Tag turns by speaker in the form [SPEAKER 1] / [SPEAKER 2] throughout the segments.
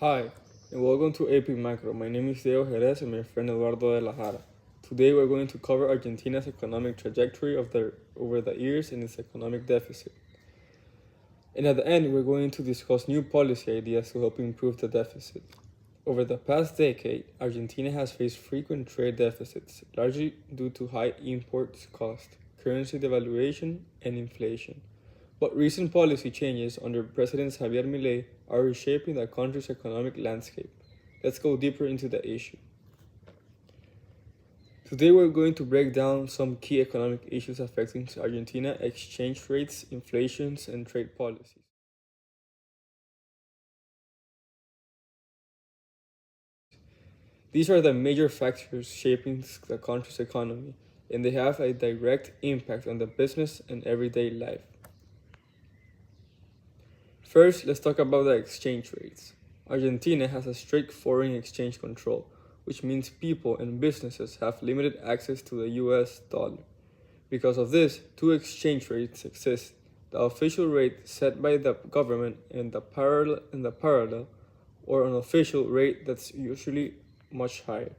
[SPEAKER 1] Hi, and welcome to AP Macro. My name is Diego Jerez and my friend Eduardo de la Jara. Today we're going to cover Argentina's economic trajectory over the years and its economic deficit. And at the end, we're going to discuss new policy ideas to help improve the deficit. Over the past decade, Argentina has faced frequent trade deficits, largely due to high imports cost, currency devaluation, and inflation. But recent policy changes under President Javier Milei are reshaping the country's economic landscape. Let's go deeper into the issue. Today we're going to break down some key economic issues affecting Argentina: exchange rates, inflations, and trade policies. These are the major factors shaping the country's economy, and they have a direct impact on the business and everyday life. First, let's talk about the exchange rates. Argentina has a strict foreign exchange control, which means people and businesses have limited access to the US dollar. Because of this, two exchange rates exist: the official rate set by the government and the parallel or unofficial rate that's usually much higher.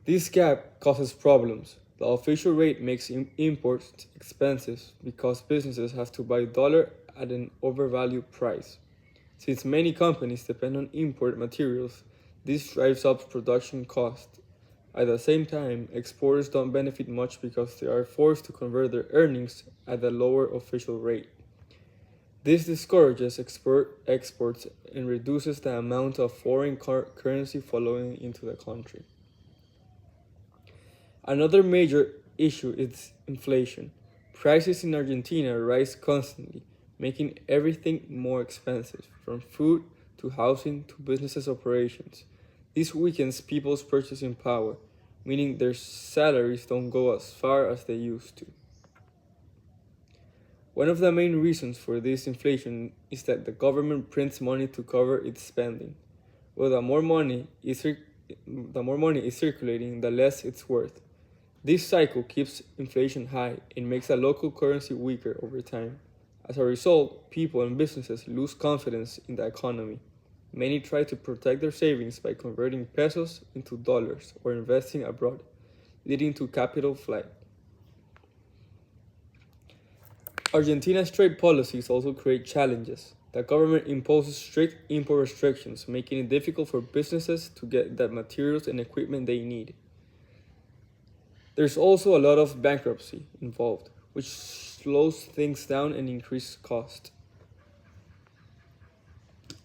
[SPEAKER 1] This gap causes problems. The official rate makes imports expensive because businesses have to buy dollar at an overvalued price. Since many companies depend on import materials, this drives up production costs. At the same time, exporters don't benefit much because they are forced to convert their earnings at the lower official rate. This discourages exports and reduces the amount of foreign currency flowing into the country. Another major issue is inflation. Prices in Argentina rise constantly, making everything more expensive, from food to housing to business operations. This weakens people's purchasing power, meaning their salaries don't go as far as they used to. One of the main reasons for this inflation is that the government prints money to cover its spending. Well, the more money is circulating, the less it's worth. This cycle keeps inflation high and makes the local currency weaker over time. As a result, people and businesses lose confidence in the economy. Many try to protect their savings by converting pesos into dollars or investing abroad, leading to capital flight. Argentina's trade policies also create challenges. The government imposes strict import restrictions, making it difficult for businesses to get the materials and equipment they need. There's also a lot of bankruptcy involved, which slows things down and increases cost.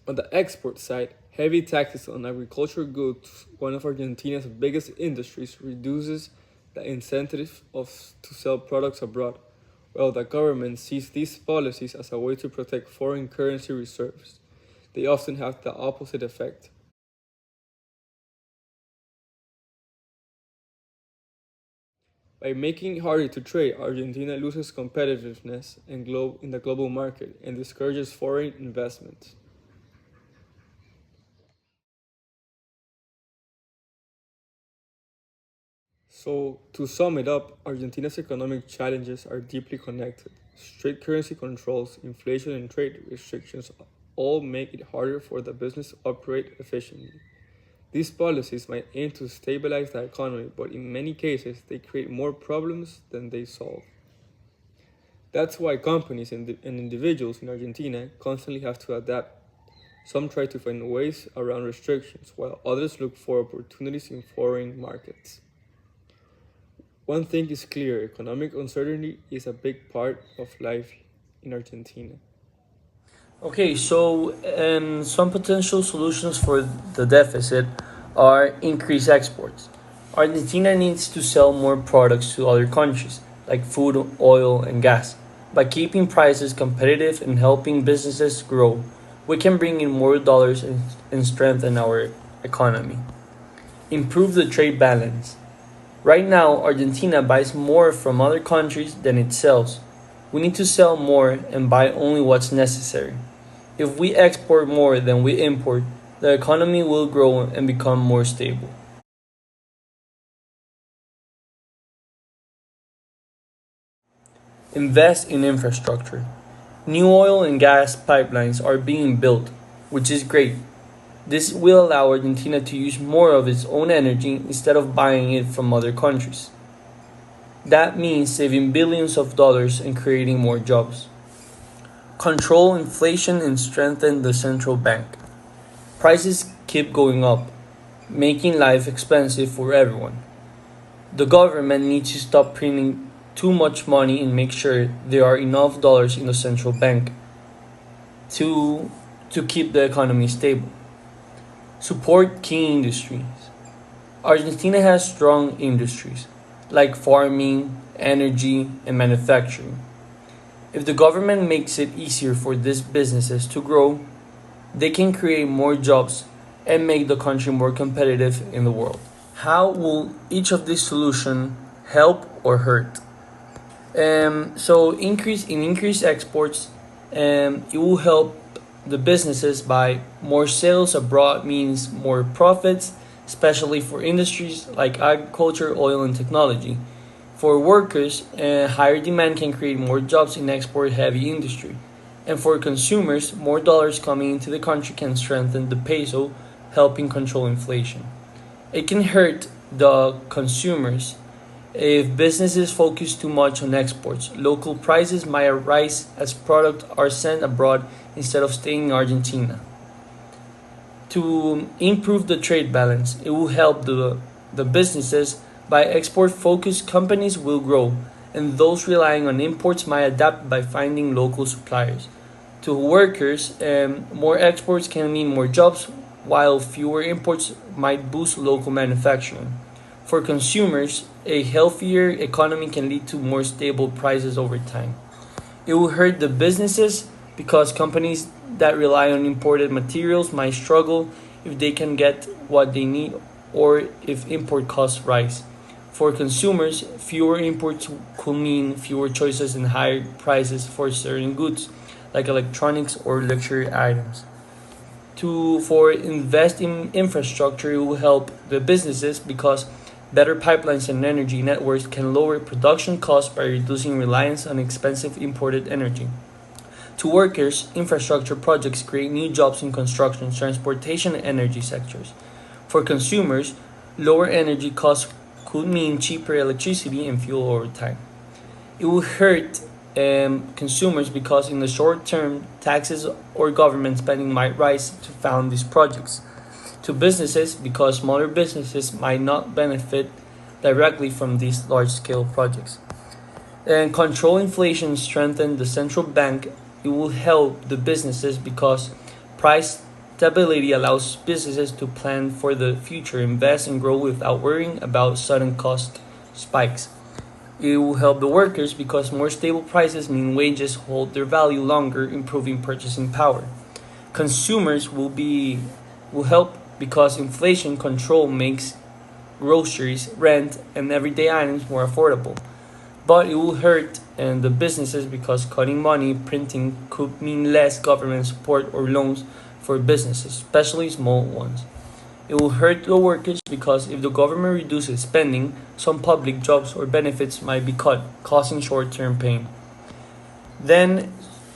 [SPEAKER 1] On the export side, heavy taxes on agricultural goods, one of Argentina's biggest industries, reduces the to sell products abroad, while the government sees these policies as a way to protect foreign currency reserves. They often have the opposite effect. By making it harder to trade, Argentina loses competitiveness in the global market and discourages foreign investments. So, to sum it up, Argentina's economic challenges are deeply connected. Strict currency controls, inflation, and trade restrictions all make it harder for the business to operate efficiently. These policies might aim to stabilize the economy, but in many cases, they create more problems than they solve. That's why companies and individuals in Argentina constantly have to adapt. Some try to find ways around restrictions, while others look for opportunities in foreign markets. One thing is clear: economic uncertainty is a big part of life in Argentina.
[SPEAKER 2] Okay, so some potential solutions for the deficit are increased exports. Argentina needs to sell more products to other countries, like food, oil, and gas. By keeping prices competitive and helping businesses grow, we can bring in more dollars and strengthen our economy. Improve the trade balance. Right now, Argentina buys more from other countries than it sells. We need to sell more and buy only what's necessary. If we export more than we import, the economy will grow and become more stable. Invest in infrastructure. New oil and gas pipelines are being built, which is great. This will allow Argentina to use more of its own energy instead of buying it from other countries. That means saving billions of dollars and creating more jobs. Control inflation and strengthen the central bank. Prices keep going up, making life expensive for everyone. The government needs to stop printing too much money and make sure there are enough dollars in the central bank to, to keep the economy stable. Support key industries. Argentina has strong industries like farming, energy, and manufacturing. If the government makes it easier for these businesses to grow, they can create more jobs and make the country more competitive in the world. How will each of these solutions help or hurt? Increase exports, it will help the businesses by more sales abroad means more profits, especially for industries like agriculture, oil, and technology. For workers, higher demand can create more jobs in export-heavy industry. And for consumers, more dollars coming into the country can strengthen the peso, helping control inflation. It can hurt the consumers if businesses focus too much on exports. Local prices might rise as products are sent abroad instead of staying in Argentina. To improve the trade balance, it will help the businesses. By export focused companies will grow, and those relying on imports might adapt by finding local suppliers. To workers, more exports can mean more jobs, while fewer imports might boost local manufacturing. For consumers, a healthier economy can lead to more stable prices over time. It will hurt the businesses because companies that rely on imported materials might struggle if they can get what they need or if import costs rise. For consumers, fewer imports could mean fewer choices and higher prices for certain goods like electronics or luxury items. For invest in infrastructure, it will help the businesses because better pipelines and energy networks can lower production costs by reducing reliance on expensive imported energy. To workers, infrastructure projects create new jobs in construction, transportation, and energy sectors. For consumers, lower energy costs could mean cheaper electricity and fuel over time. It will hurt consumers because in the short term, taxes or government spending might rise to fund these projects. To businesses, because smaller businesses might not benefit directly from these large scale projects. And control inflation, strengthen the central bank. It will help the businesses because price stability allows businesses to plan for the future, invest, and grow without worrying about sudden cost spikes. It will help the workers because more stable prices mean wages hold their value longer, improving purchasing power. Consumers will help because inflation control makes groceries, rent, and everyday items more affordable. But it will hurt the businesses because cutting money printing could mean less government support or loans for businesses, especially small ones. It will hurt the workers because if the government reduces spending, some public jobs or benefits might be cut, causing short-term pain. Then,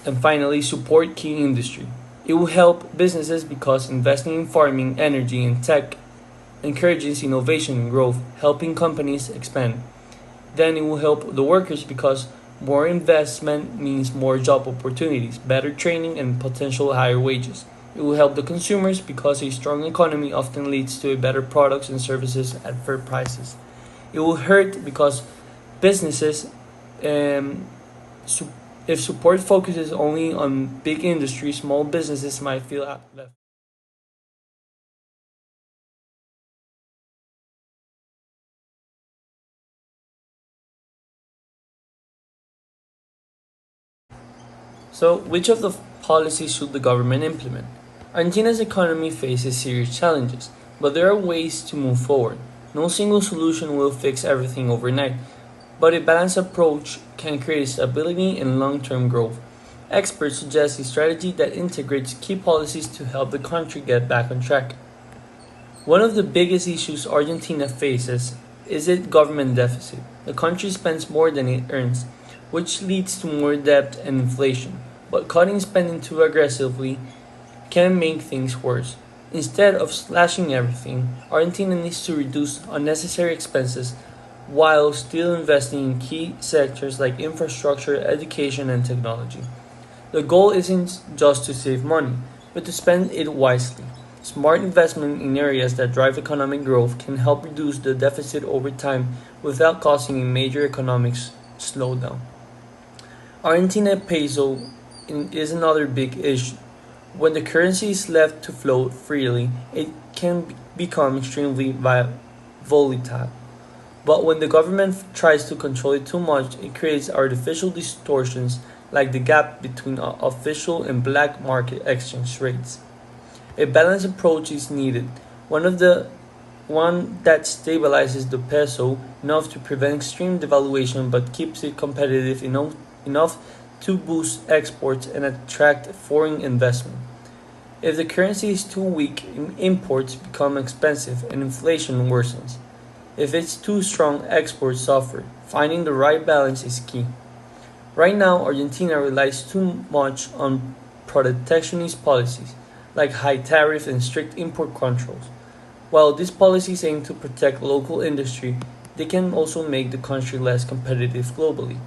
[SPEAKER 2] and finally, support key industry. It will help businesses because investing in farming, energy, and tech encourages innovation and growth, helping companies expand. Then it will help the workers because more investment means more job opportunities, better training, and potential higher wages. It will help the consumers because a strong economy often leads to better products and services at fair prices. It will hurt because businesses, if support focuses only on big industries, small businesses might feel left. So, which of the policies should the government implement? Argentina's economy faces serious challenges, but there are ways to move forward. No single solution will fix everything overnight, but a balanced approach can create stability and long term growth. Experts suggest a strategy that integrates key policies to help the country get back on track. One of the biggest issues Argentina faces is its government deficit. The country spends more than it earns, which leads to more debt and inflation. But cutting spending too aggressively can make things worse. Instead of slashing everything, Argentina needs to reduce unnecessary expenses while still investing in key sectors like infrastructure, education, and technology. The goal isn't just to save money, but to spend it wisely. Smart investment in areas that drive economic growth can help reduce the deficit over time without causing a major economic slowdown. Argentina peso is another big issue. When the currency is left to float freely, it can become extremely volatile. But when the government tries to control it too much, it creates artificial distortions like the gap between official and black market exchange rates. A balanced approach is needed, one of the one that stabilizes the peso enough to prevent extreme devaluation but keeps it competitive enough to boost exports and attract foreign investment. If the currency is too weak, imports become expensive and inflation worsens. If it's too strong, exports suffer. Finding the right balance is key. Right now, Argentina relies too much on protectionist policies, like high tariffs and strict import controls. While these policies aim to protect local industry, they can also make the country less competitive globally.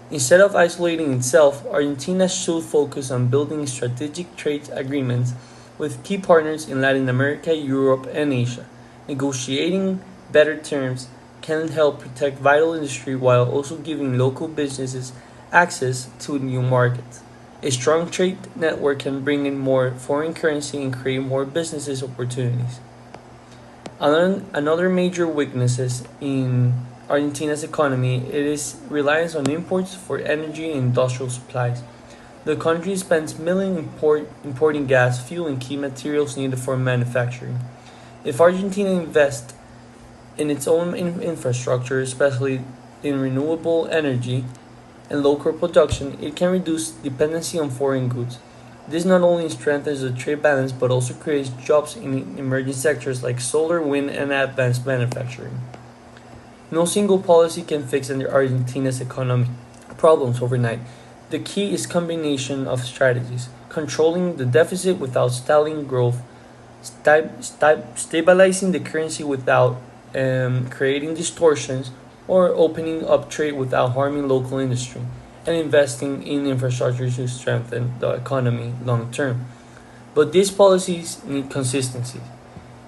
[SPEAKER 2] Instead of isolating itself, Argentina should focus on building strategic trade agreements with key partners in Latin America, Europe, and Asia. Negotiating better terms can help protect vital industry while also giving local businesses access to new markets. A strong trade network can bring in more foreign currency and create more business opportunities. Another major weakness in Argentina's economy it is reliance on imports for energy and industrial supplies. The country spends millions importing gas, fuel, and key materials needed for manufacturing. If Argentina invests in its own infrastructure, especially in renewable energy and local production, it can reduce dependency on foreign goods. This not only strengthens the trade balance but also creates jobs in emerging sectors like solar, wind, and advanced manufacturing. No single policy can fix Argentina's economic problems overnight. The key is combination of strategies, controlling the deficit without stalling growth, stabilizing the currency without creating distortions, or opening up trade without harming local industry, and investing in infrastructure to strengthen the economy long term. But these policies need consistency.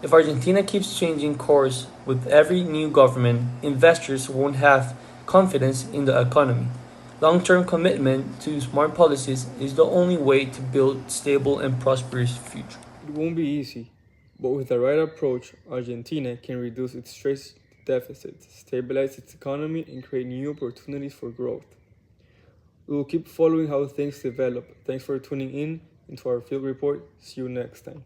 [SPEAKER 2] If Argentina keeps changing course with every new government, investors won't have confidence in the economy. Long term commitment to smart policies is the only way to build stable and prosperous future.
[SPEAKER 1] It won't be easy, but with the right approach, Argentina can reduce its trade deficit, stabilize its economy, and create new opportunities for growth. We will keep following how things develop. Thanks for tuning in into our field report. See you next time.